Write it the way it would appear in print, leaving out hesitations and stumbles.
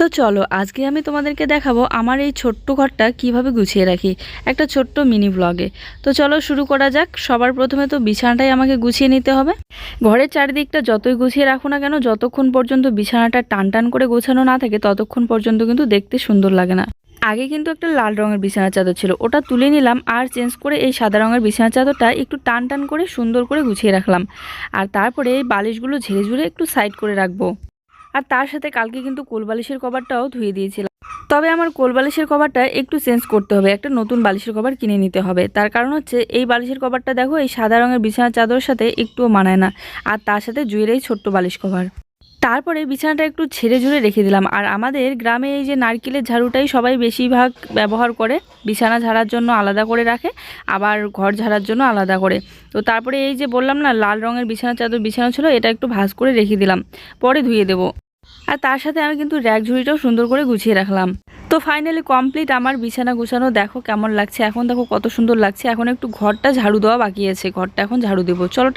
তো চলো আজকে আমি তোমাদেরকে দেখাবো আমার এই ছোট্ট ঘরটা কিভাবে গুছিয়ে রাখি, একটা ছোট্ট মিনি ব্লগে। তো চলো শুরু করা যাক। সবার প্রথমে তো বিছানাটাই আমাকে গুছিয়ে নিতে হবে। ঘরের চারিদিকটা যতই গুছিয়ে রাখো না কেন, যতক্ষণ পর্যন্ত বিছানাটা টান টান করে গোছানো না থাকে ততক্ষণ পর্যন্ত কিন্তু দেখতে সুন্দর লাগে না। আগে কিন্তু একটা লাল রঙের বিছানার চাদর ছিল, ওটা তুলে নিলাম আর চেঞ্জ করে এই সাদা রঙের বিছানার চাদরটা একটু টান টান করে সুন্দর করে গুছিয়ে রাখলাম। আর তারপরে এই বালিশগুলো ঝেড়ে ঝুড়ে একটু সাইড করে রাখবো। আর তার সাথে কালকে কিন্তু কোলবালিশের কভারটাও ধুয়ে দিয়েছিলাম। তবে আমার কোলবালিশের কভারটা একটু চেঞ্জ করতে হবে, একটা নতুন বালিশের কভার কিনে নিতে হবে। তার কারণ হচ্ছে এই বালিশের কভারটা দেখো এই সাদা রঙের বিছানার চাদরের সাথে একটুও মানায় না, আর তার সাথে জুয়ের এই ছোট্ট বালিশ কভার। তারপরে বিছানাটা একটু ঝেড়ে ঝুড়ে রেখে দিলাম। আর আমাদের গ্রামে এই যে নারকেলের ঝাড়ুটাই সবাই বেশিরভাগ ব্যবহার করে, বিছানা ঝাড়ার জন্য আলাদা করে রাখে, আবার ঘর ঝাড়ার জন্য আলাদা করে। তো তারপরে এই যে বললাম না লাল রঙের বিছানার চাদর বিছানা ছিল, এটা একটু ভাঁজ করে রেখে দিলাম, পরে ধুয়ে দেবো। আর তার সাথে আমি কিন্তু র্যাক ঝুড়িটাও সুন্দর করে গুছিয়ে রাখলাম। তো ফাইনালি কমপ্লিট আমার বিছানা গুছানো। দেখো কেমন লাগছে, এখন দেখো কত সুন্দর লাগছে। এখন একটু ঘরটা ঝাড়ু দেওয়া বাকি আছে, ঘরটা এখন ঝাড়ু দেবো। চলো